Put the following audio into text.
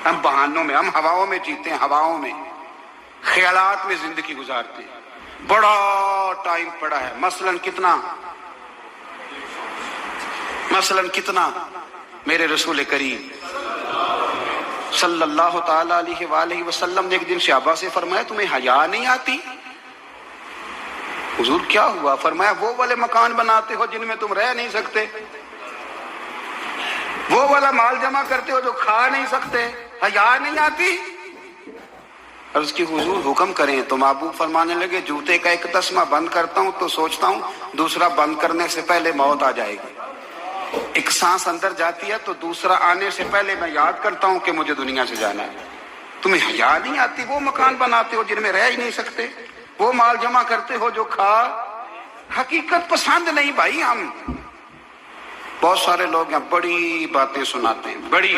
ہم بہانوں میں، ہم ہواؤں میں جیتے ہیں، ہواؤں میں، خیالات میں زندگی گزارتے ہیں۔ بڑا ٹائم پڑا ہے، مثلاً کتنا میرے رسول کریم صلی اللہ تعالی علیہ وآلہ وسلم نے ایک دن صحابہ سے فرمایا تمہیں حیا نہیں آتی؟ حضور کیا ہوا؟ فرمایا وہ والے مکان بناتے ہو جن میں تم رہ نہیں سکتے، وہ والا مال جمع کرتے ہو جو کھا نہیں سکتے، حیا نہیں آتی؟ عرض کی حضور حکم کریں تو محبوب فرمانے لگے جوتے کا ایک تسمہ بند کرتا ہوں تو سوچتا ہوں دوسرا بند کرنے سے پہلے موت آ جائے گی، ایک سانس اندر جاتی ہے تو دوسرا آنے سے پہلے میں یاد کرتا ہوں کہ مجھے دنیا سے جانا ہے۔ تمہیں حیا نہیں آتی؟ وہ مکان بناتے ہو جن میں رہ ہی نہیں سکتے، وہ مال جمع کرتے ہو جو کھا۔ حقیقت پسند نہیں بھائی، ہم بہت سارے لوگ ہیں بڑی باتیں سناتے ہیں، بڑی